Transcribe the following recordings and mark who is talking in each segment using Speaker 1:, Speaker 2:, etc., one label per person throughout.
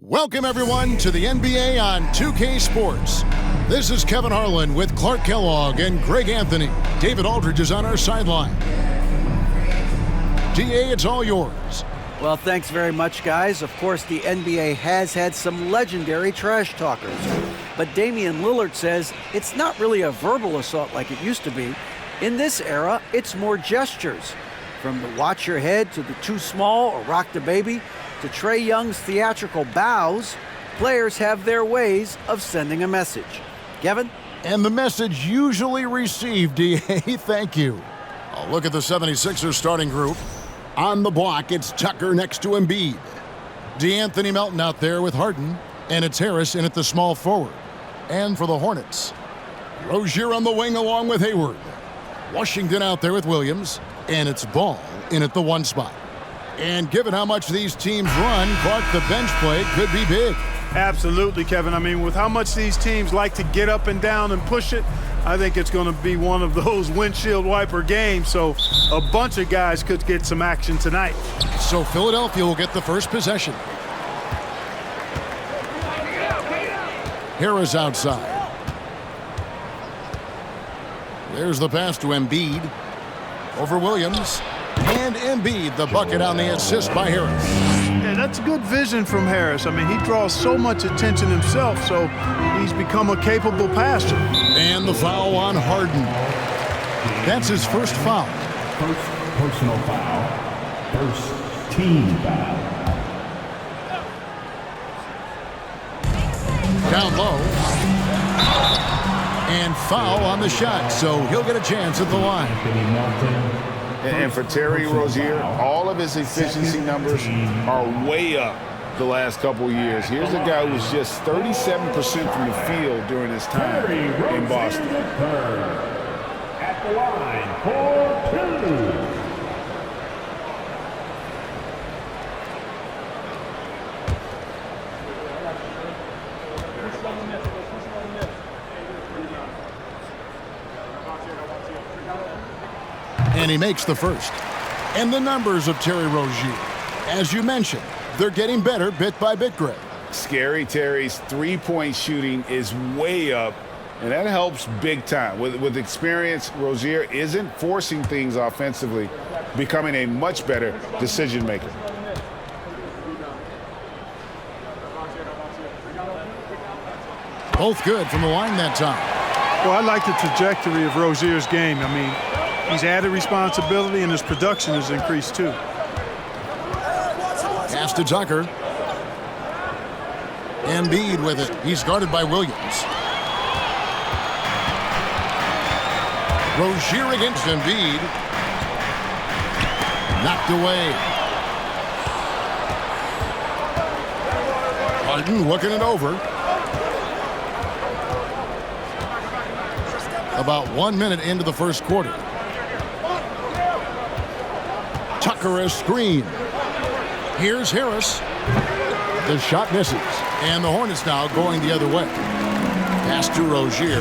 Speaker 1: Welcome, everyone, to the NBA on 2K Sports. This is Kevin Harlan with Clark Kellogg and Greg Anthony. David Aldridge is on our sideline. DA, it's all yours.
Speaker 2: Well, thanks very much, guys. Of course, the NBA has had some legendary trash talkers. But Damian Lillard says it's not really a verbal assault like it used to be. In this era, it's more gestures. From the watch your head to the too small or rock the baby to Trae Young's theatrical bows, players have their ways of sending a message. Kevin?
Speaker 1: And the message usually received, DA. Thank you. A look at the 76ers starting group. On the block, it's Tucker next to Embiid. DeAnthony Melton out there with Harden. And it's Harris in at the small forward. And for the Hornets, Rozier on the wing along with Hayward. Washington out there with Williams. And it's Ball in at the one spot. And given how much these teams run, Clark, the bench play could be big.
Speaker 3: Absolutely, Kevin. I mean, with how much these teams like to get up and down and push it, I think it's going to be one of those windshield wiper games. So a bunch of guys could get some action tonight.
Speaker 1: So Philadelphia will get the first possession. Harris outside. There's the pass to Embiid. Over Williams. And Embiid, the bucket on the assist by Harris.
Speaker 3: Yeah, that's good vision from Harris. I mean, he draws so much attention himself, so he's become a capable passer.
Speaker 1: And the foul on Harden. That's his first foul.
Speaker 4: First personal foul. First team foul.
Speaker 1: Down low. And foul on the shot, so he'll get a chance at the line.
Speaker 5: And for Terry Rozier, all of his efficiency numbers are way up the last couple of years. Here's a guy who's just 37% from the field during his time in Boston.
Speaker 4: At the line for two.
Speaker 1: And he makes the first. And the numbers of Terry Rozier, as you mentioned, they're getting better bit by bit, Greg.
Speaker 5: Scary Terry's three-point shooting is way up, and that helps big time. With experience, Rozier isn't forcing things offensively, becoming a much better decision maker.
Speaker 1: Both good from the line that time.
Speaker 3: Well, I like the trajectory of Rozier's game. I mean, he's added responsibility, and his production has increased, too.
Speaker 1: Pass to Tucker. Embiid with it. He's guarded by Williams. Rozier against Embiid. Knocked away. Harden looking it over. About 1 minute into the first quarter. Tucker a screen. Here's Harris. The shot misses. And the Hornets now going the other way. Pass to Rozier.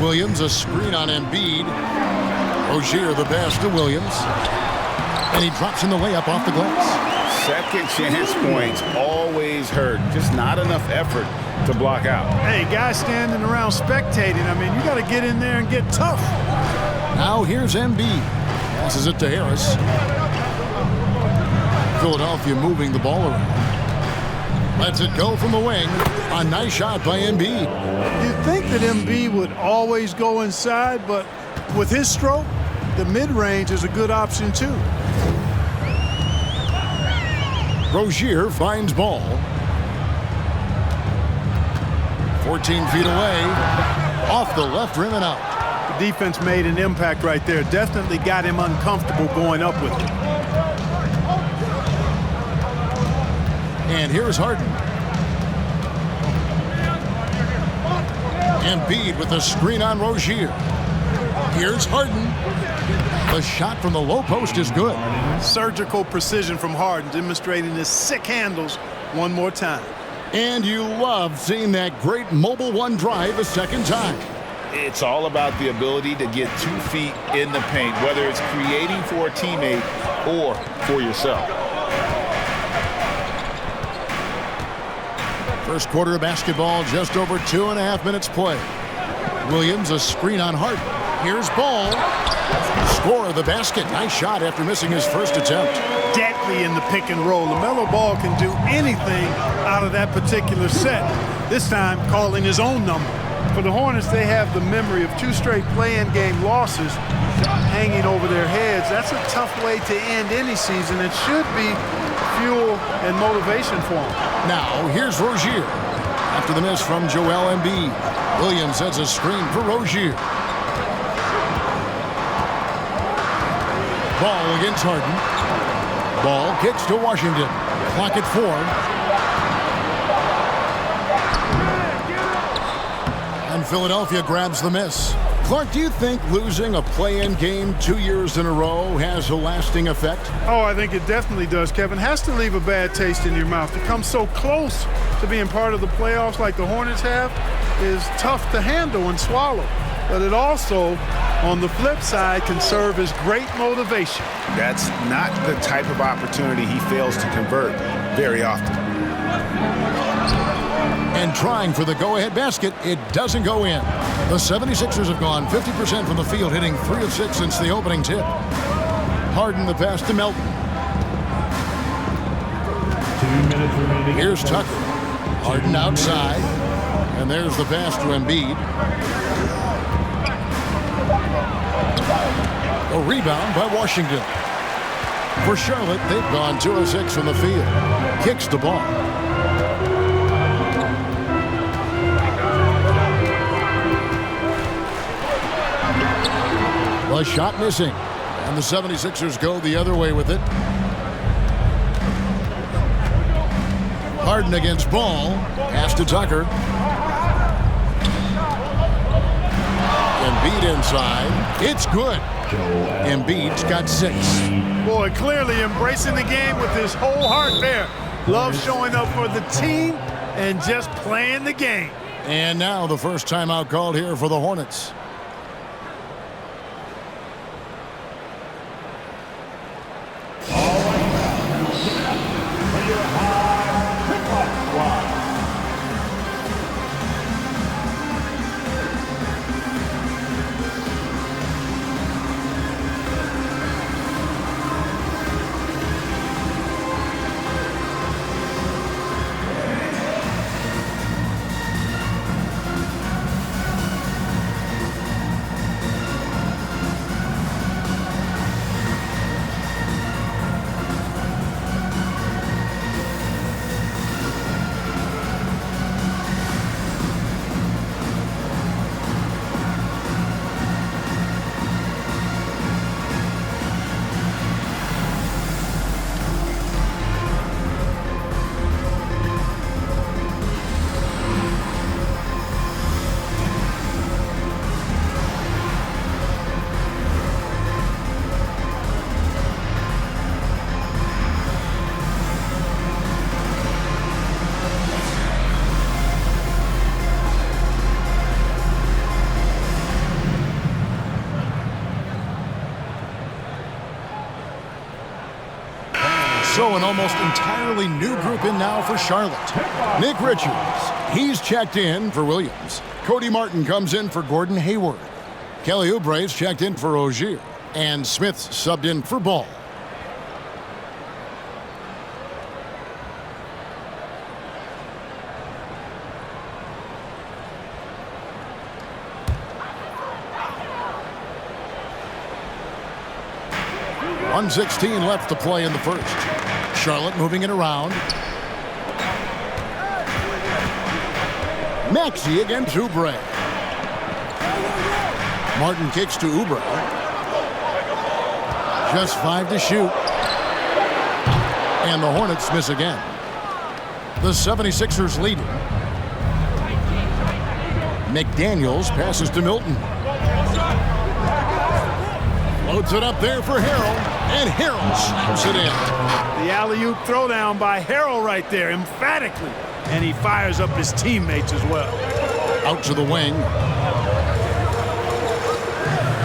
Speaker 1: Williams a screen on Embiid. Rozier the pass to Williams. And he drops in the layup off the glass.
Speaker 5: Second chance points always hurt. Just not enough effort to block out.
Speaker 3: Hey, guys standing around spectating, I mean, you got to get in there and get tough.
Speaker 1: Now here's Embiid. Passes it to Harris. Philadelphia moving the ball around. Lets it go from the wing. A nice shot by Embiid.
Speaker 3: You'd think that Embiid would always go inside, but with his stroke, the mid-range is a good option too.
Speaker 1: Rozier finds Ball. 14 feet away. Off the left rim and out.
Speaker 3: The defense made an impact right there. Definitely got him uncomfortable going up with it.
Speaker 1: And here's Harden. Embiid with a screen on Rozier. Here's Harden. The shot from the low post is good.
Speaker 3: Surgical precision from Harden, demonstrating his sick handles one more time.
Speaker 1: And you love seeing that great mobile one drive a second time.
Speaker 5: It's all about the ability to get 2 feet in the paint, whether it's creating for a teammate or for yourself.
Speaker 1: First quarter of basketball, just over 2.5 minutes play. Williams, a screen on Harden. Here's Ball. Score of the basket. Nice shot after missing his first attempt.
Speaker 3: Deadly in the pick and roll. LaMelo Ball can do anything out of that particular set. This time calling his own number. For the Hornets, they have the memory of 2 straight play-in game losses hanging over their heads. That's a tough way to end any season. It should be fuel and motivation for them.
Speaker 1: Now, here's Rozier. After the miss from Joel Embiid, Williams sets a screen for Rozier. Ball against Harden. Ball kicks to Washington. Clock at 4. And Philadelphia grabs the miss. Clark, do you think losing a play-in game 2 years in a row has a lasting effect?
Speaker 3: Oh, I think it definitely does, Kevin. Has to leave a bad taste in your mouth. To come so close to being part of the playoffs like the Hornets have is tough to handle and swallow. But it also, on the flip side, can serve as great motivation.
Speaker 5: That's not the type of opportunity he fails to convert very often.
Speaker 1: And trying for the go-ahead basket, it doesn't go in. The 76ers have gone 50% from the field, hitting 3 of 6 since the opening tip. Harden the pass to Melton.
Speaker 4: 2 minutes remaining.
Speaker 1: Here's Tucker. Harden outside. And there's the pass to Embiid. A rebound by Washington. For Charlotte, they've gone 2 of 6 from the field. Kicks the ball. A shot missing. And the 76ers go the other way with it. Harden against Ball. Pass to Tucker. Embiid inside. It's good. Embiid's got 6.
Speaker 3: Boy, clearly embracing the game with his whole heart there. Love showing up for the team and just playing the game.
Speaker 1: And now the first timeout called here for the Hornets. So an almost entirely new group in now for Charlotte. Nick Richards, he's checked in for Williams. Cody Martin comes in for Gordon Hayward. Kelly Oubre's checked in for Rozier. And Smith's subbed in for Ball. .116 left to play in the first. Charlotte moving it around. Maxey against Oubre. Martin kicks to Oubre. Just 5 to shoot. And the Hornets miss again. The 76ers lead. McDaniels passes to Milton. Loads it up there for Harrell. And Harrell slaps it in.
Speaker 3: The alley-oop throwdown by Harrell right there, emphatically. And he fires up his teammates as well.
Speaker 1: Out to the wing.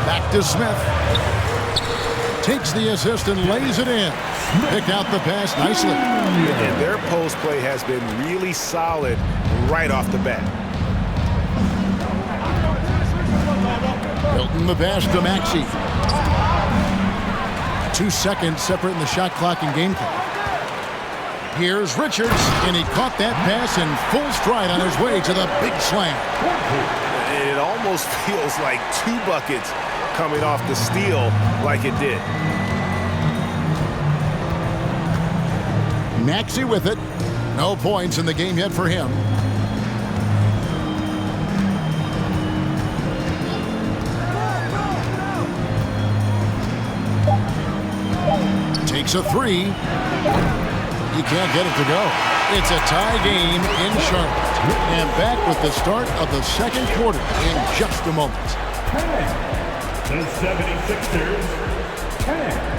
Speaker 1: Back to Smith. Takes the assist and lays it in. Picked out the pass nicely.
Speaker 6: And their post play has been really solid right off the bat.
Speaker 1: Hilton the pass to Maxey. 2 seconds separating the shot clock and game clock. Here's Richards, and he caught that pass in full stride on his way to the big slam.
Speaker 6: It almost feels like 2 buckets coming off the steal like it did.
Speaker 1: Maxey with it. No points in the game yet for him. Takes a 3. He can't get it to go. It's a tie game in Charlotte. And back with the start of the second quarter in just a moment.
Speaker 4: The 76ers, 10.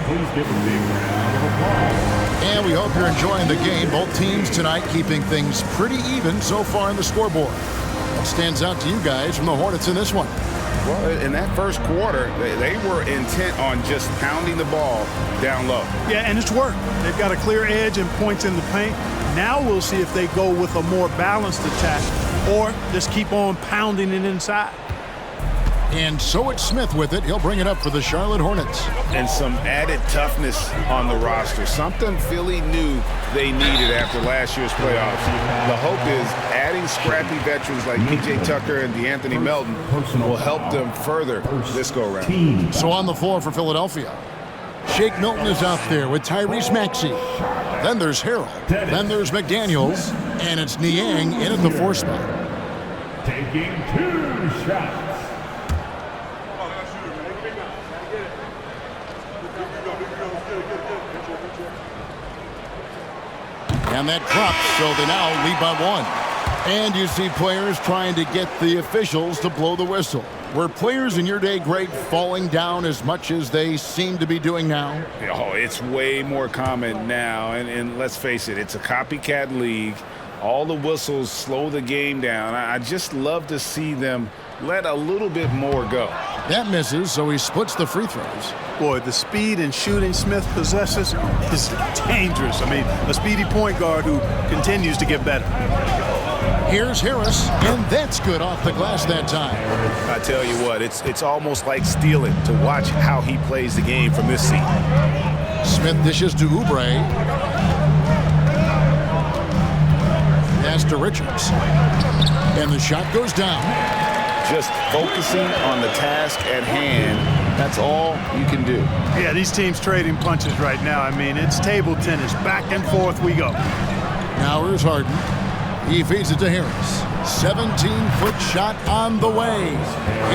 Speaker 4: Please give a big round of applause.
Speaker 1: And we hope you're enjoying the game. Both teams tonight keeping things pretty even so far on the scoreboard. What stands out to you guys from the Hornets in this one?
Speaker 5: Well, in that first quarter, they were intent on just pounding the ball down low.
Speaker 3: Yeah, and it's worked. They've got a clear edge and points in the paint. Now we'll see if they go with a more balanced attack or just keep on pounding it inside.
Speaker 1: And so it's Smith with it. He'll bring it up for the Charlotte Hornets.
Speaker 5: And some added toughness on the roster. Something Philly knew they needed after last year's playoffs. The hope is adding scrappy veterans like P.J. Tucker and DeAnthony Melton will help them further this go-round.
Speaker 1: So on the floor for Philadelphia, Shake Milton is out there with Tyrese Maxey. Then there's Harrell. Then there's McDaniels. And it's Niang in at the 4 spot.
Speaker 4: Taking 2 shots.
Speaker 1: And that drops, so they now lead by 1. And you see players trying to get the officials to blow the whistle. Were players in your day, Greg, falling down as much as they seem to be doing now?
Speaker 5: Oh, it's way more common now. And let's face it, it's a copycat league. All the whistles slow the game down. I just love to see them let a little bit more go.
Speaker 1: That misses, so he splits the free throws.
Speaker 3: Boy, the speed and shooting Smith possesses is dangerous. I mean, a speedy point guard who continues to get better.
Speaker 1: Here's Harris, and that's good off the glass that time.
Speaker 6: I tell you what, it's almost like stealing to watch how he plays the game from this seat.
Speaker 1: Smith dishes to Oubre. Pass to Richards. And the shot goes down.
Speaker 5: Just focusing on the task at hand, that's all you can do.
Speaker 3: Yeah, these teams trading punches right now. I mean, it's table tennis. Back and forth we go.
Speaker 1: Now here's Harden. He feeds it to Harris. 17-foot shot on the way.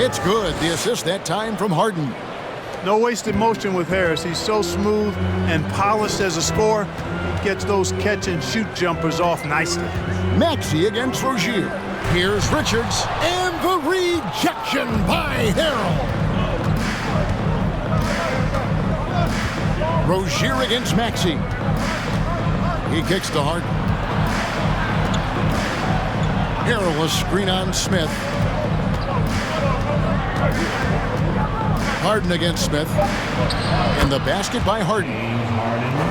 Speaker 1: It's good. The assist that time from Harden.
Speaker 3: No wasted motion with Harris. He's so smooth and polished as a scorer. He gets those catch-and-shoot jumpers off nicely.
Speaker 1: Maxey against Rozier. Here's Richards, and the rejection by Harrell. Rozier against Maxey. He kicks to Harden. Harrell a screen on Smith. Harden against Smith. And the basket by Harden.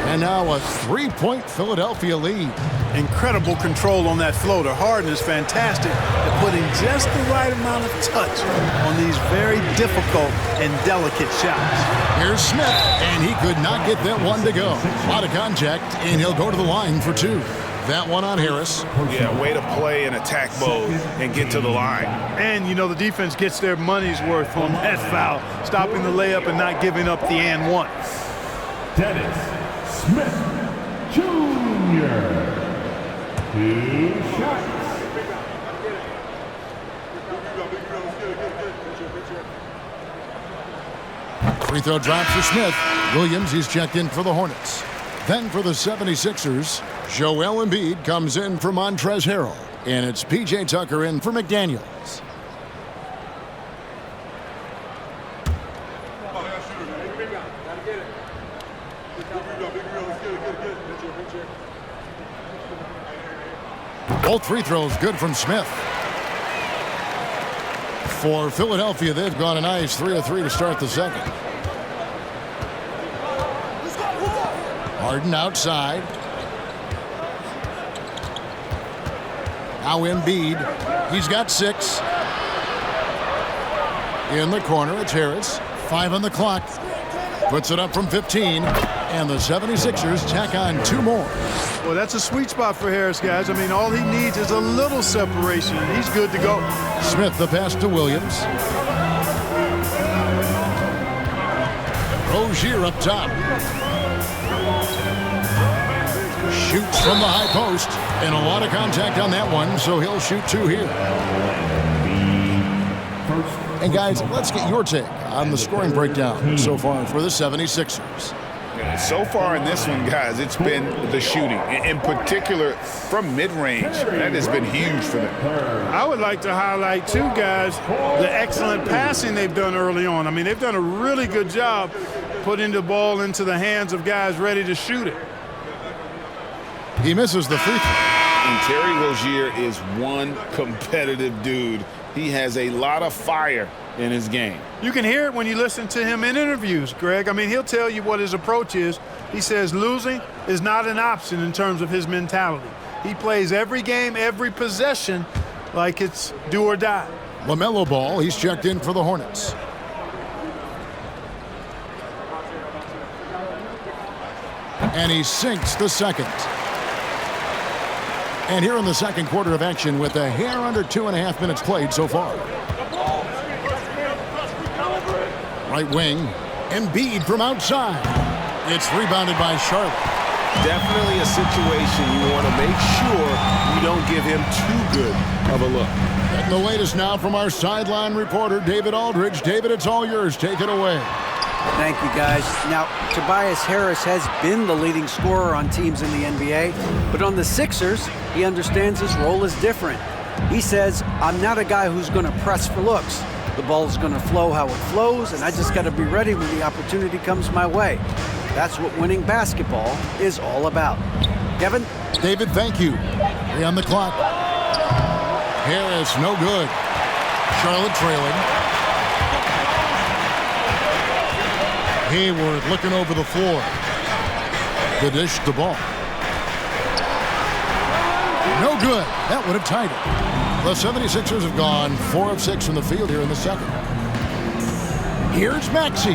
Speaker 1: And now a 3-point Philadelphia lead.
Speaker 3: Incredible control on that floater. Harden is fantastic at putting just the right amount of touch on these very difficult and delicate shots.
Speaker 1: Here's Smith, and he could not get that one to go. A lot of contact, and he'll go to the line for 2. That one on Harris.
Speaker 6: Yeah, way to play in attack mode and get to the line.
Speaker 3: And, you know, the defense gets their money's worth on that foul, stopping the layup and not giving up the and one.
Speaker 4: Dennis Smith Jr. 2 shots.
Speaker 1: Free throw drop for Smith. Williams, he's checked in for the Hornets. Then for the 76ers, Joel Embiid comes in for Montrezl Harrell. And it's P.J. Tucker in for McDaniels. Both free throws good from Smith. For Philadelphia, they've gone a nice 3 of 3 to start the second. Harden outside. Now Embiid. He's got 6. In the corner, it's Harris. 5 on the clock. Puts it up from 15. And the 76ers tack on 2 more.
Speaker 3: Well, that's a sweet spot for Harris, guys. I mean, all he needs is a little separation, and he's good to go.
Speaker 1: Smith, the pass to Williams. Rozier up top. Shoots from the high post. And a lot of contact on that one, so he'll shoot 2 here. And guys, let's get your take on the scoring breakdown so far for the 76ers.
Speaker 5: So far in this one, guys, it's been the shooting, in particular from mid-range. That has been huge for them.
Speaker 3: I would like to highlight, too, guys, the excellent passing they've done early on. I mean, they've done a really good job putting the ball into the hands of guys ready to shoot it.
Speaker 1: He misses the free throw.
Speaker 5: And Terry Rozier is one competitive dude. He has a lot of fire in his game.
Speaker 3: You can hear it when you listen to him in interviews, Greg. I mean, he'll tell you what his approach is. He says losing is not an option in terms of his mentality. He plays every game, every possession like it's do or die.
Speaker 1: LaMelo Ball, he's checked in for the Hornets. And he sinks the second. And here in the second quarter of action with a hair under 2.5 minutes played so far. Right wing, Embiid from outside. It's rebounded by Charlotte.
Speaker 6: Definitely a situation you want to make sure you don't give him too good of a look.
Speaker 1: And the latest now from our sideline reporter, David Aldridge. David, it's all yours. Take it away.
Speaker 2: Thank you, guys. Now, Tobias Harris has been the leading scorer on teams in the NBA, but on the Sixers, he understands his role is different. He says, I'm not a guy who's going to press for looks. The ball's going to flow how it flows, and I just got to be ready when the opportunity comes my way. That's what winning basketball is all about. Kevin?
Speaker 1: David, thank you. 3 on the clock. Harris, no good. Charlotte trailing. Hayward looking over the floor. The dish, the ball. No good. That would have tied it. The 76ers have gone 4 of 6 from the field here in the second. Here's Maxey.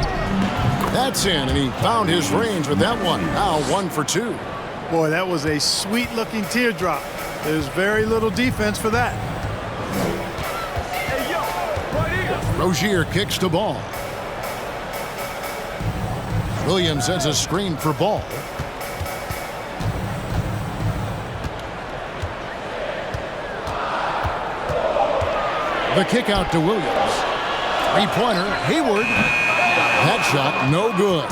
Speaker 1: That's in, and he found his range with that one. Now 1 for 2.
Speaker 3: Boy, that was a sweet-looking teardrop. There's very little defense for that.
Speaker 1: Rozier kicks the ball. Williams sends a screen for Ball. The kick out to Williams. 3-pointer, Hayward. That shot, no good.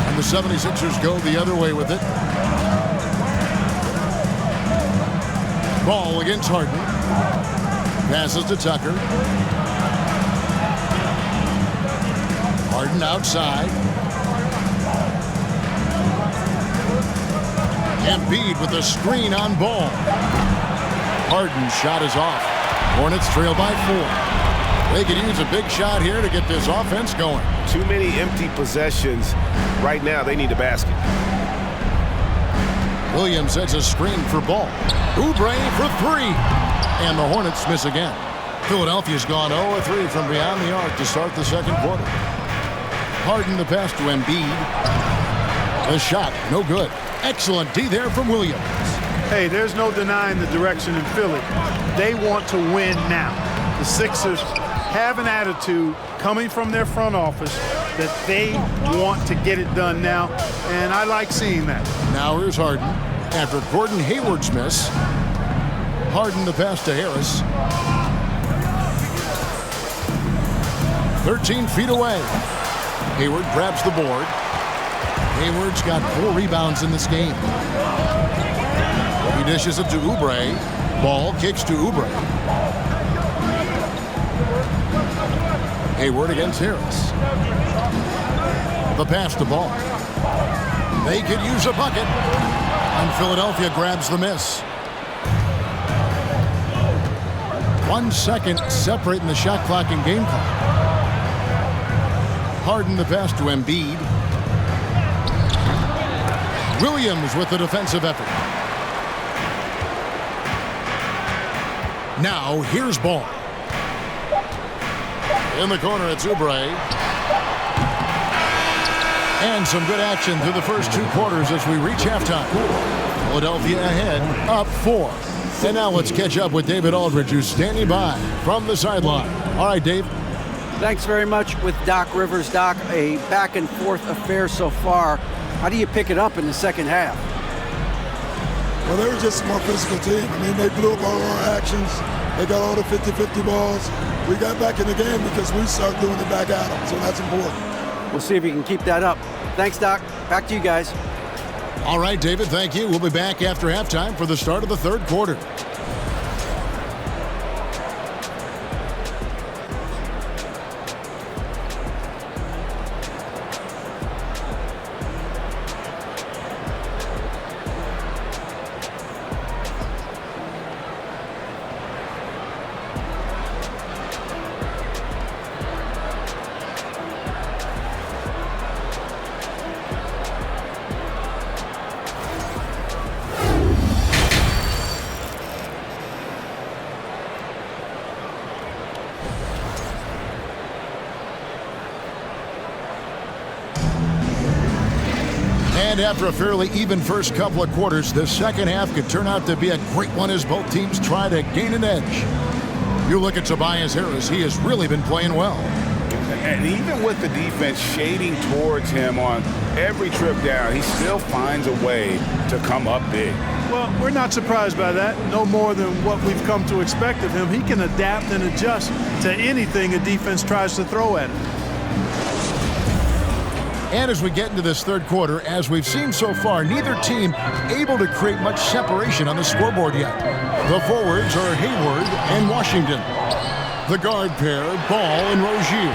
Speaker 1: And the 76ers go the other way with it. Ball against Harden. Passes to Tucker. Harden outside. Embiid with a screen on Ball. Harden's shot is off. Hornets trail by 4. They could use a big shot here to get this offense going.
Speaker 6: Too many empty possessions. Right now, they need a basket.
Speaker 1: Williams sets a screen for Ball. Oubre for 3. And the Hornets miss again. Philadelphia's gone 0-3 from beyond the arc to start the second quarter. Harden the pass to Embiid. The shot, no good. Excellent D there from Williams.
Speaker 3: Hey, there's no denying the direction in Philly. They want to win now. The Sixers have an attitude coming from their front office that they want to get it done now, and I like seeing that.
Speaker 1: Now here's Harden. After Gordon Hayward's miss, Harden the pass to Harris. 13 feet away. Hayward grabs the board. Hayward's got 4 rebounds in this game. He dishes it to Oubre. Ball kicks to Oubre. Hayward against Harris. The pass to Ball. They could use a bucket. And Philadelphia grabs the miss. 1 second separating the shot clock and game clock. Harden the pass to Embiid. Williams with the defensive effort. Now here's Ball. In the corner, it's Oubre. And some good action through the first 2 quarters as we reach halftime. Philadelphia ahead, up 4. And now let's catch up with David Aldridge, who's standing by from the sideline. All right, Dave.
Speaker 2: Thanks very much with Doc Rivers. Doc, a back-and-forth affair so far. How do you pick it up in the second half?
Speaker 7: Well, they were just a more physical team. I mean, they blew up all our actions. They got all the 50-50 balls. We got back in the game because we started doing it back at them, so that's important.
Speaker 2: We'll see if you can keep that up. Thanks, Doc. Back to you guys.
Speaker 1: All right, David, thank you. We'll be back after halftime for the start of the third quarter. And after a fairly even first couple of quarters, the second half could turn out to be a great one as both teams try to gain an edge. You look at Tobias Harris, he has really been playing well.
Speaker 5: And even with the defense shading towards him on every trip down, he still finds a way to come up big.
Speaker 3: Well, we're not surprised by that. No more than what we've come to expect of him. He can adapt and adjust to anything a defense tries to throw at him.
Speaker 1: And as we get into this third quarter, as we've seen so far, neither team able to create much separation on the scoreboard yet. The forwards are Hayward and Washington. The guard pair, Ball and Rozier.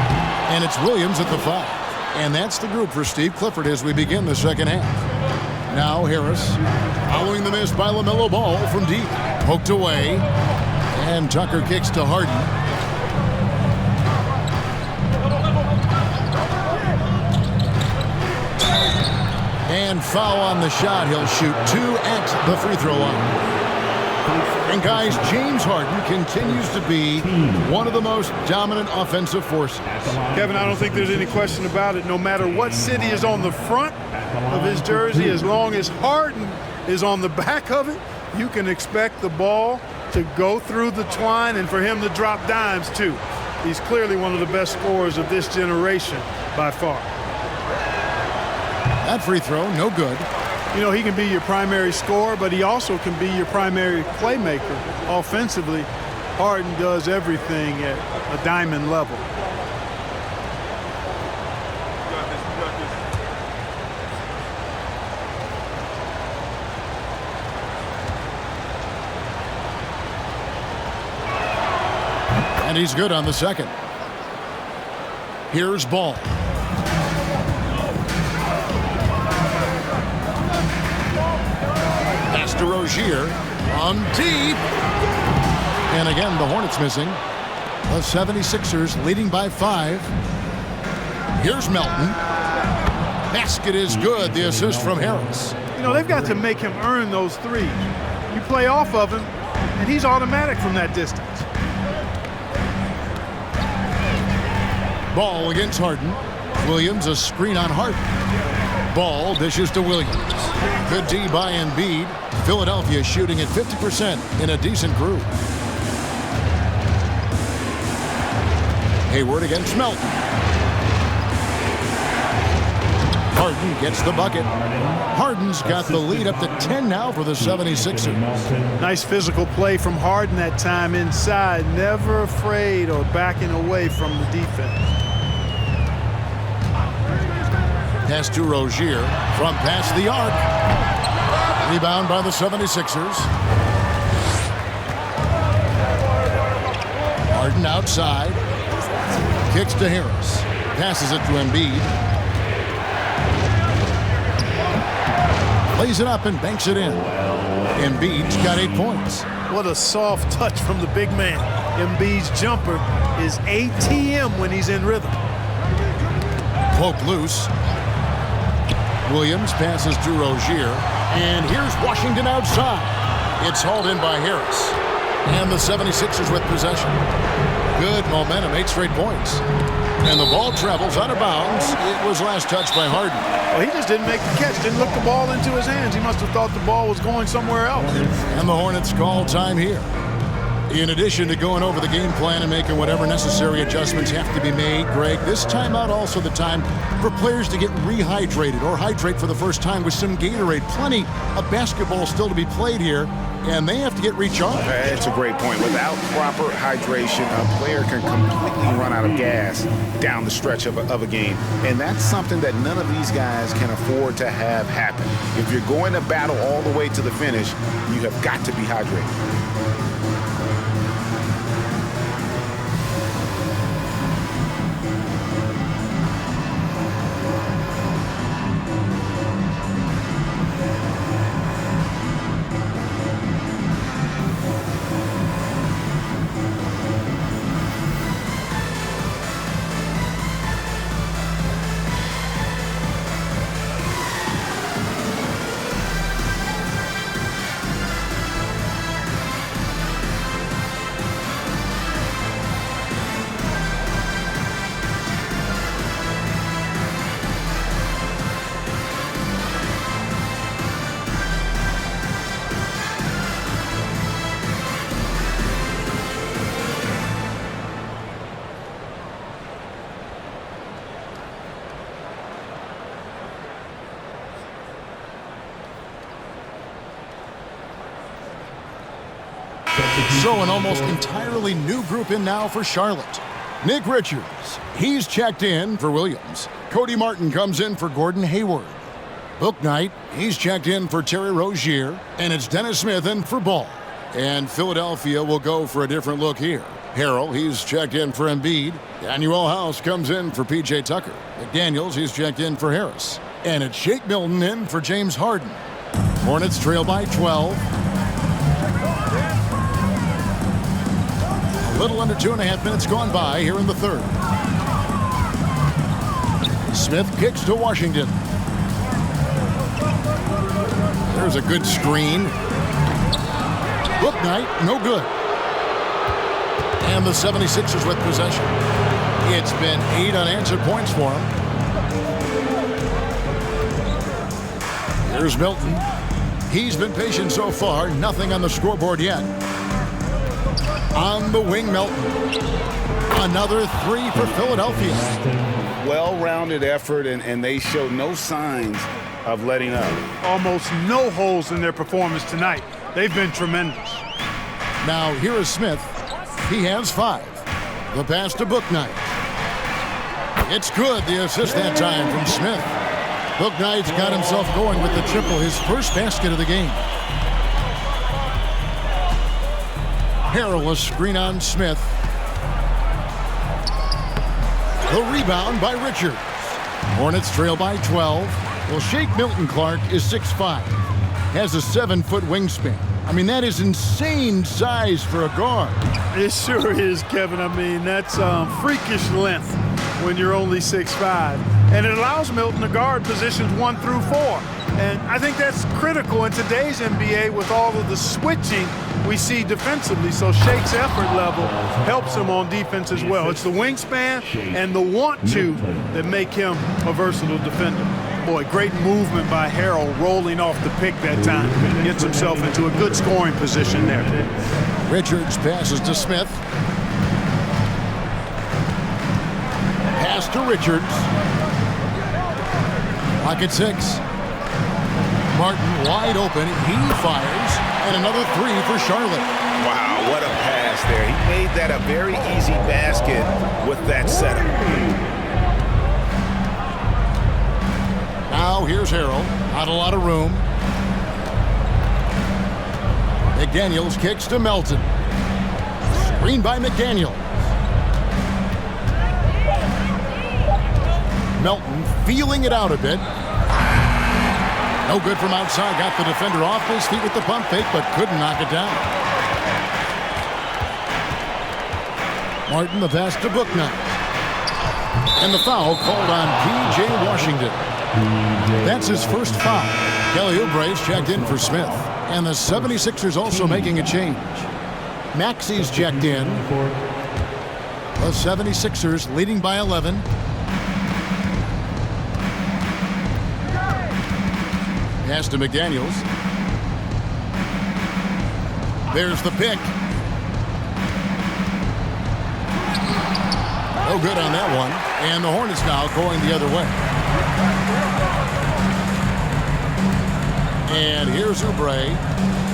Speaker 1: And it's Williams at the 5. And that's the group for Steve Clifford as we begin the second half. Now Harris, following the miss by LaMelo Ball from deep. Poked away. And Tucker kicks to Harden. And foul on the shot. He'll shoot 2 at the free throw line. And guys, James Harden continues to be one of the most dominant offensive forces.
Speaker 3: Kevin, I don't think there's any question about it. No matter what city is on the front of his jersey, as long as Harden is on the back of it, you can expect the ball to go through the twine and for him to drop dimes too. He's clearly one of the best scorers of this generation by far.
Speaker 1: That free throw, no good.
Speaker 3: You know, he can be your primary scorer, but he also can be your primary playmaker. Offensively, Harden does everything at a diamond level.
Speaker 1: And he's good on the second. Here's Ball. Pass to Rozier on deep. And again, the Hornets missing. The 76ers leading by 5. Here's Melton. Basket is good. The assist from Harris.
Speaker 3: You know, they've got to make him earn those threes. You play off of him, and he's automatic from that distance.
Speaker 1: Ball against Harden. Williams, a screen on Harden. Ball dishes to Williams. Good D by Embiid. Philadelphia shooting at 50% in a decent group. Hayward against Melton. Harden gets the bucket. Harden's got the lead up to 10 now for the 76ers.
Speaker 3: Nice physical play from Harden that time inside. Never afraid or backing away from the defense.
Speaker 1: Pass to Rozier from past the arc. Rebound by the 76ers. Harden outside. Kicks to Harris. Passes it to Embiid. Lays it up and banks it in. Embiid's got 8 points.
Speaker 3: What a soft touch from the big man. Embiid's jumper is ATM when he's in rhythm.
Speaker 1: Poke loose. Williams passes to Rozier. And here's Washington outside. It's hauled in by Harris. And the 76ers with possession. Good momentum, 8 straight points. And the ball travels out of bounds. It was last touched by Harden.
Speaker 3: Well, he just didn't make the catch, didn't look the ball into his hands. He must have thought the ball was going somewhere else.
Speaker 1: And the Hornets call time here. In addition to going over the game plan and making whatever necessary adjustments have to be made, Greg, this timeout also the time for players to get rehydrated or hydrate for the first time with some Gatorade. Plenty of basketball still to be played here, and they have to get recharged.
Speaker 5: That's a great point. Without proper hydration, a player can completely run out of gas down the stretch of a game. And that's something that none of these guys can afford to have happen. If you're going to battle all the way to the finish, you have got to be hydrated.
Speaker 1: So an almost entirely new group in now for Charlotte. Nick Richards, he's checked in for Williams. Cody Martin comes in for Gordon Hayward. Bouknight, he's checked in for Terry Rozier. And it's Dennis Smith in for Ball. And Philadelphia will go for a different look here. Harrell, he's checked in for Embiid. Daniel House comes in for P.J. Tucker. McDaniels, he's checked in for Harris. And it's Shake Milton in for James Harden. Hornets trail by 12. A little under 2.5 minutes gone by here in the third. Smith kicks to Washington. There's a good screen. Bouknight, no good. And the 76ers with possession. It's been 8 unanswered points for him. Here's Milton. He's been patient so far. Nothing on the scoreboard yet. On the wing, Melton. Another 3 for Philadelphia.
Speaker 5: Well-rounded effort, and they show no signs of letting up.
Speaker 3: Almost no holes in their performance tonight. They've been tremendous.
Speaker 1: Now, here is Smith. He has 5. The pass to Bouknight. It's good, the assist that time from Smith. Bouknight's got himself going with the triple, his first basket of the game. Harrell, a screen on Smith. The rebound by Richards. Hornets trail by 12. Well, Shake Milton Clark is 6'5". Has a 7-foot wingspan. I mean, that is insane size for a guard.
Speaker 3: It sure is, Kevin. I mean, that's freakish length when you're only 6'5". And it allows Milton to guard positions 1 through 4. And I think that's critical in today's NBA with all of the switching we see defensively. So Shake's effort level helps him on defense as well. It's the wingspan and the want-to that make him a versatile defender. Boy, great movement by Harrell rolling off the pick that time. Gets himself into a good scoring position there.
Speaker 1: Richards passes to Smith. Pass to Richards. Pocket 6. Martin wide open. He fires. And another 3 for Charlotte.
Speaker 6: Wow, what a pass there. He made that a very easy basket with that setup.
Speaker 1: Now here's Harrell. Not a lot of room. McDaniels kicks to Melton. Screen by McDaniels. Melton feeling it out a bit. No good from outside. Got the defender off his feet with the pump fake, but couldn't knock it down. Harden the pass to Booknight. And the foul called on P.J. Washington. That's his first foul. Kelly Oubre's checked in for Smith. And the 76ers also making a change. Maxey's checked in. The 76ers leading by 11. Pass to McDaniels. There's the pick. No good on that one. And the Hornets now going the other way. And here's Oubre.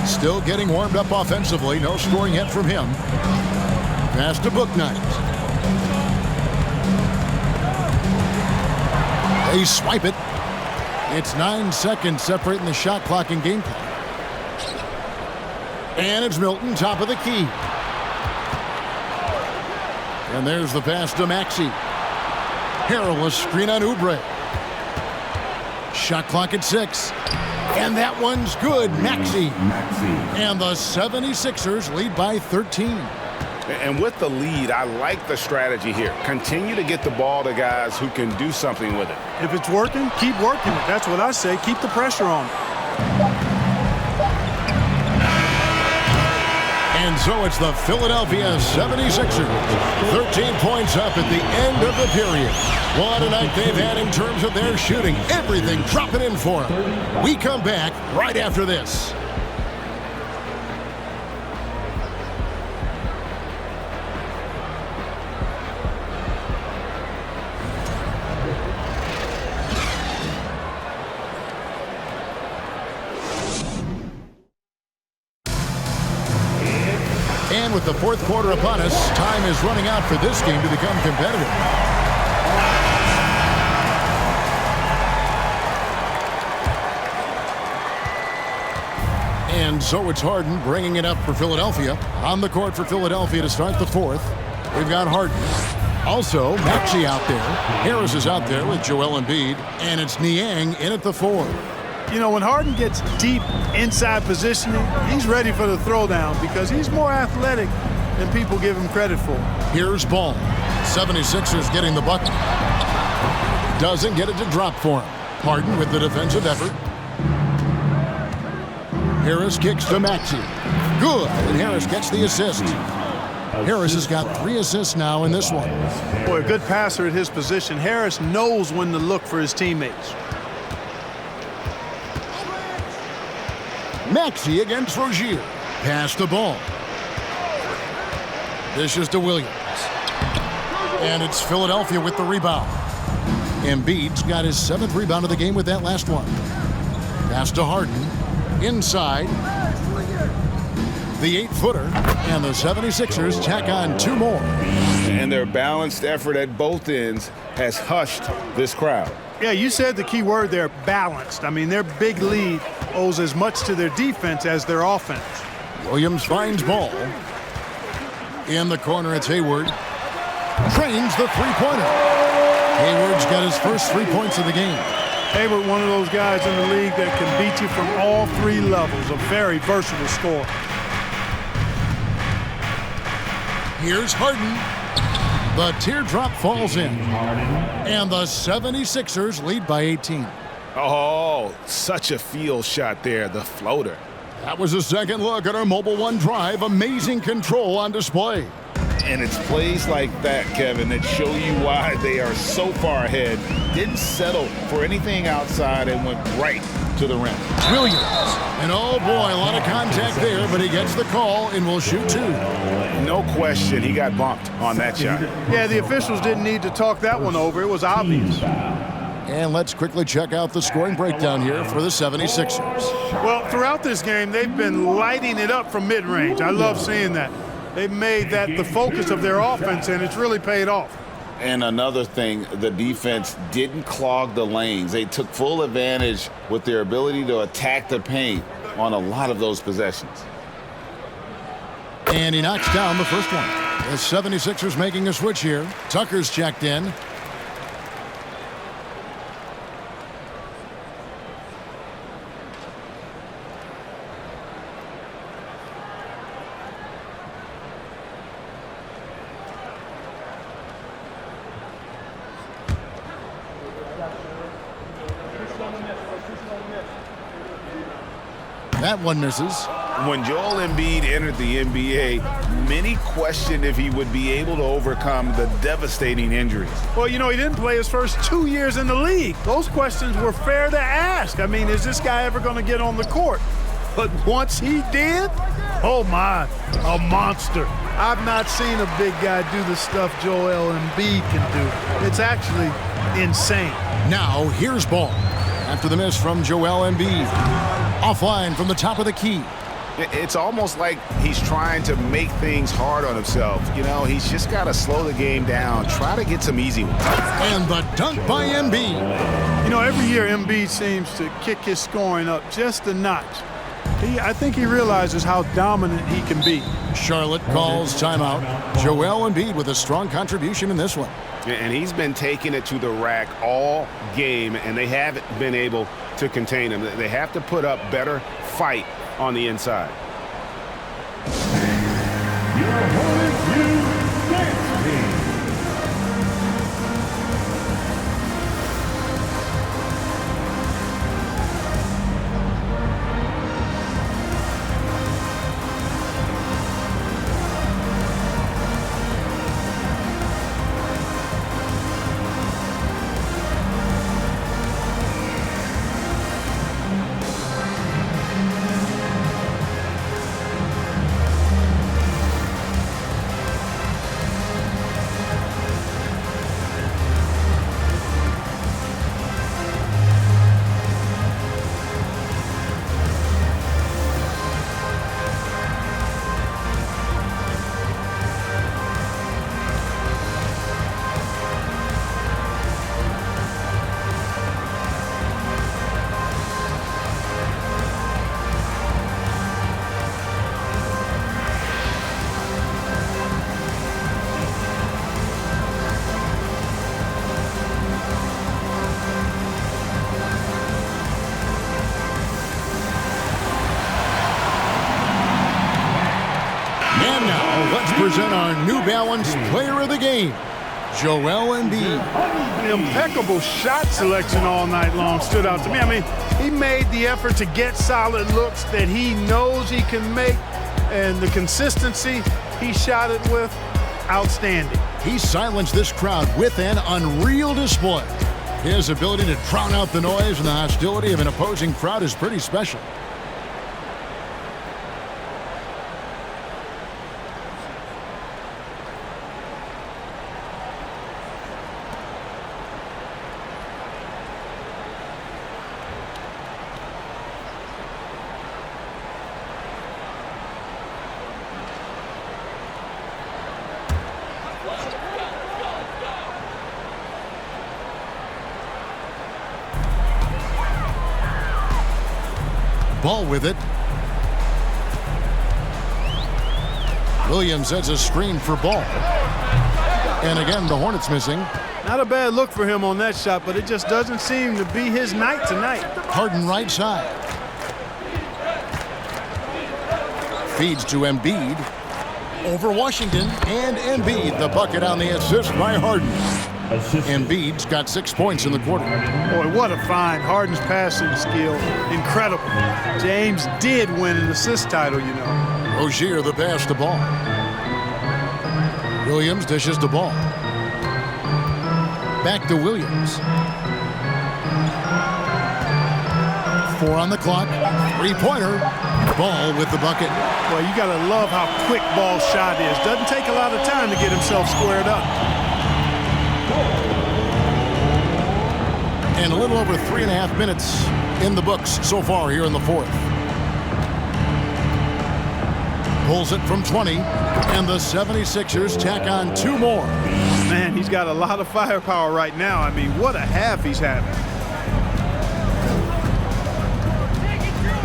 Speaker 1: Still getting warmed up offensively. No scoring yet from him. Pass to Bouknight. They swipe it. It's 9 seconds separating the shot clock and game clock. And it's Milton, top of the key. And there's the pass to Maxey. Perilous screen on Oubre. Shot clock at 6. And that one's good, Maxey. And the 76ers lead by 13.
Speaker 6: And with the lead, I like the strategy here. Continue to get the ball to guys who can do something with it.
Speaker 3: If it's working, keep working it. That's what I say. Keep the pressure on.
Speaker 1: And so it's the Philadelphia 76ers. 13 points up at the end of the period. What a night they've had in terms of their shooting. Everything dropping in for them. We come back right after this. And with the fourth quarter upon us, time is running out for this game to become competitive. And so it's Harden bringing it up for Philadelphia. On the court for Philadelphia to start the fourth. We've got Harden. Also, Maxey out there. Harris is out there with Joel Embiid. And it's Niang in at the 4.
Speaker 3: You know, when Harden gets deep inside positioning, he's ready for the throwdown because he's more athletic than people give him credit for.
Speaker 1: Here's Ball. 76ers getting the bucket. Doesn't get it to drop for him. Harden with the defensive effort. Harris kicks to Maxey. Good, and Harris gets the assist. Harris has got 3 assists now in this one.
Speaker 3: Boy, a good passer at his position. Harris knows when to look for his teammates.
Speaker 1: Maxey against Rozier. Pass the ball. This is to Williams. And it's Philadelphia with the rebound. Embiid's got his 7th rebound of the game with that last one. Pass to Harden. Inside. The 8-footer. And the 76ers tack on 2 more.
Speaker 6: And their balanced effort at both ends has hushed this crowd.
Speaker 3: Yeah, you said the key word there, balanced. I mean, their big lead owes as much to their defense as their offense.
Speaker 1: Williams finds Ball. In the corner, it's Hayward. Trains the three-pointer. Hayward's got his first 3 points of the game.
Speaker 3: Hayward, one of those guys in the league that can beat you from all 3 levels. A very versatile scorer.
Speaker 1: Here's Harden. The teardrop falls in. And the 76ers lead by 18.
Speaker 6: Oh, such a field shot there, the floater.
Speaker 1: That was a second look at our Mobile One drive. Amazing control on display.
Speaker 6: And it's plays like that, Kevin, that show you why they are so far ahead. Didn't settle for anything outside and went right to the rim.
Speaker 1: Williams. And oh boy, a lot of contact there, but he gets the call and will shoot 2.
Speaker 6: No question, he got bumped on that shot.
Speaker 3: Yeah, the officials didn't need to talk that one over. It was obvious.
Speaker 1: And let's quickly check out the scoring breakdown here for the 76ers.
Speaker 3: Well, throughout this game, they've been lighting it up from mid-range. I love seeing that. They've made that the focus of their offense, and it's really paid off.
Speaker 6: And another thing, the defense didn't clog the lanes. They took full advantage with their ability to attack the paint on a lot of those possessions.
Speaker 1: And he knocks down the first one. The 76ers making a switch here. Tucker's checked in. That one misses.
Speaker 5: When Joel Embiid entered the NBA, many questioned if he would be able to overcome the devastating injuries.
Speaker 3: Well, you know, he didn't play his first 2 years in the league. Those questions were fair to ask. I mean, is this guy ever going to get on the court? But once he did, oh my, a monster. I've not seen a big guy do the stuff Joel Embiid can do. It's actually insane.
Speaker 1: Now, here's Ball. After the miss from Joel Embiid. Offline from the top of the key.
Speaker 5: It's almost like he's trying to make things hard on himself. You know, he's just got to slow the game down, try to get some easy ones.
Speaker 1: And the dunk by Embiid.
Speaker 3: You know, every year Embiid seems to kick his scoring up just a notch. I think he realizes how dominant he can be.
Speaker 1: Charlotte calls timeout. Joel Embiid with a strong contribution in this one.
Speaker 5: And he's been taking it to the rack all game, and they haven't been able to contain him. They have to put up better fight on the inside.
Speaker 4: Your Hornets dance team.
Speaker 1: And now, let's present our New Balance Player of the Game, Joel Embiid.
Speaker 3: The impeccable shot selection all night long stood out to me. I mean, he made the effort to get solid looks that he knows he can make, and the consistency he shot it with, outstanding.
Speaker 1: He silenced this crowd with an unreal display. His ability to drown out the noise and the hostility of an opposing crowd is pretty special. Ball with it. Williams sets a screen for Ball. And again, the Hornets missing.
Speaker 3: Not a bad look for him on that shot, but it just doesn't seem to be his night tonight.
Speaker 1: Harden right side. Feeds to Embiid. Over Washington, and Embiid the bucket on the assist by Harden. Embiid's got 6 points in the quarter.
Speaker 3: Boy, what a find. Harden's passing skill, incredible. James did win an assist title, you know.
Speaker 1: Rozier the pass to Ball. Williams dishes to Ball. Back to Williams. 4 on the clock. Three-pointer. Ball with the bucket.
Speaker 3: Well, you got to love how quick Ball's shot is. Doesn't take a lot of time to get himself squared up.
Speaker 1: And a little over 3.5 minutes in the books so far here in the fourth. Pulls it from 20, and the 76ers tack on 2 more.
Speaker 3: Man, he's got a lot of firepower right now. I mean, what a half he's having.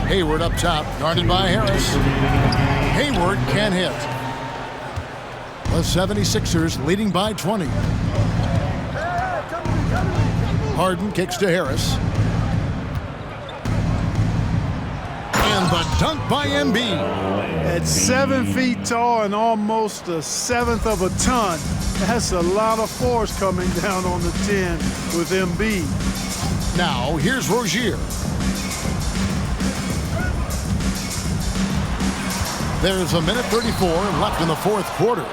Speaker 1: Hayward up top, guarded by Harris. Hayward can't hit. The 76ers leading by 20. Harden kicks to Harris. And the dunk by Embiid.
Speaker 3: At 7 feet tall and almost 1/7 of a ton, that's a lot of force coming down on the 10 with Embiid.
Speaker 1: Now, here's Rozier. There's a minute 34 left in the fourth quarter.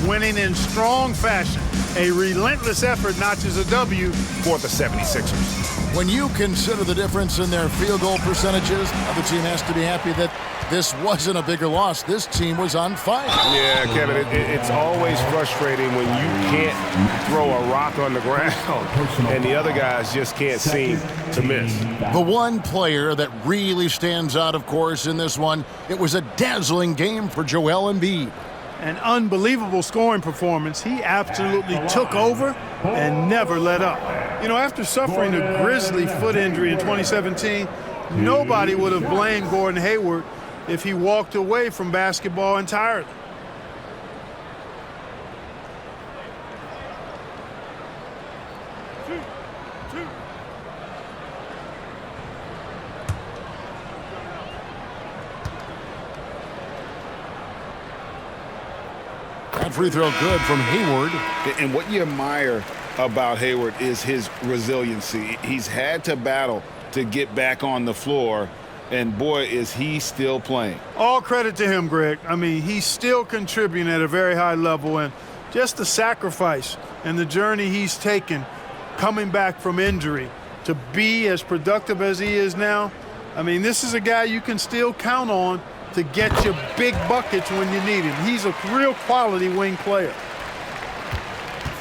Speaker 3: Winning in strong fashion. A relentless effort notches a W
Speaker 5: For the 76ers.
Speaker 1: When you consider the difference in their field goal percentages, the other team has to be happy that this wasn't a bigger loss. This team was on fire.
Speaker 8: Yeah, Kevin, it's always frustrating when you can't throw a rock on the ground and the other guys just can't seem to miss.
Speaker 1: The one player that really stands out, of course, in this one, it was a dazzling game for Joel Embiid.
Speaker 3: An unbelievable scoring performance. He absolutely took over and never let up. You know, after suffering a grisly foot injury in 2017, nobody would have blamed Gordon Hayward if he walked away from basketball entirely.
Speaker 1: That free throw good from Hayward.
Speaker 5: And what you admire about Hayward is his resiliency. He's had to battle to get back on the floor, and boy, is he still playing.
Speaker 3: All credit to him, Greg. I mean, he's still contributing at a very high level, and just the sacrifice and the journey he's taken coming back from injury to be as productive as he is now. I mean, this is a guy you can still count on to get your big buckets when you need him. He's a real quality wing player.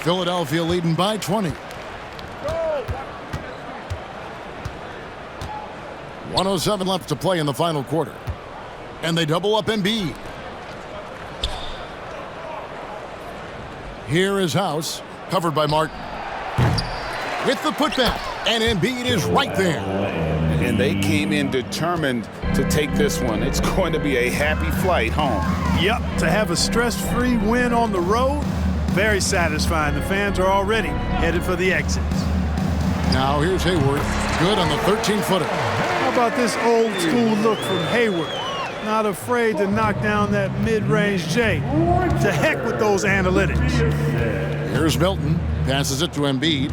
Speaker 1: Philadelphia leading by 20. 107 left to play in the final quarter. And they double up Embiid. Here is House, covered by Martin. With the putback, and Embiid is right there.
Speaker 5: And they came in determined to take this one. It's going to be a happy flight home.
Speaker 3: Yep, to have a stress-free win on the road, very satisfying. The fans are already headed for the exits.
Speaker 1: Now here's Hayward, good on the 13-footer.
Speaker 3: How about this old-school look from Hayward? Not afraid to knock down that mid-range J. To heck with those analytics.
Speaker 1: Here's Milton, passes it to Embiid.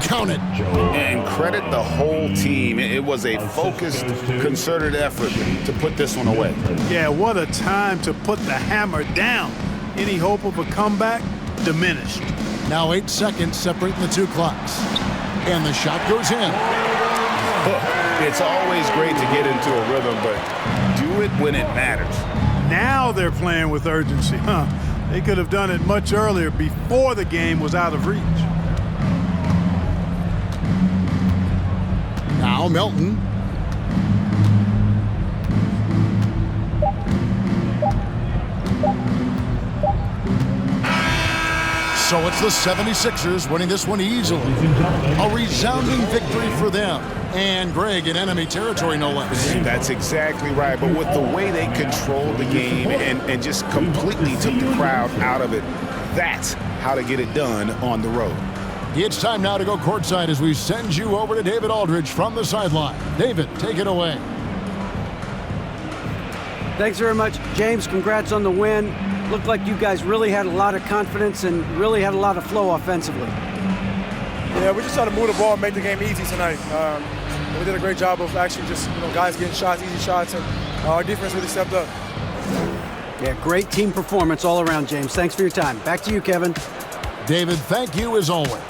Speaker 1: Count it.
Speaker 5: And credit the whole team. It was a focused, concerted effort to put this one away.
Speaker 3: Yeah, what a time to put the hammer down. Any hope of a comeback diminished.
Speaker 1: Now 8 seconds separating the two clocks. And the shot goes in.
Speaker 5: It's always great to get into a rhythm, but do it when it matters.
Speaker 3: Now they're playing with urgency, huh? They could have done it much earlier before the game was out of reach.
Speaker 1: Now Milton. So it's the 76ers winning this one easily. A resounding victory for them. And Greg in enemy territory, no less.
Speaker 5: That's exactly right. But with the way they controlled the game and just completely took the crowd out of it, that's how to get it done on the road.
Speaker 1: It's time now to go courtside as we send you over to David Aldridge from the sideline. David, take it away.
Speaker 2: Thanks very much, James. Congrats on the win. Looked like you guys really had a lot of confidence and really had a lot of flow offensively.
Speaker 9: Yeah, we just tried to move the ball and make the game easy tonight. We did a great job of actually just, guys getting shots, easy shots, and our defense really stepped up.
Speaker 2: Yeah, great team performance all around, James. Thanks for your time. Back to you, Kevin.
Speaker 1: David, thank you as always.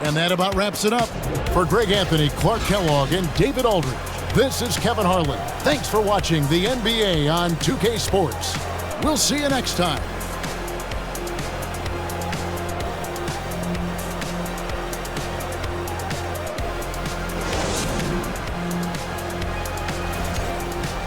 Speaker 1: And that about wraps it up. For Greg Anthony, Clark Kellogg, and David Aldridge, this is Kevin Harlan. Thanks for watching the NBA on 2K Sports. We'll see you next time.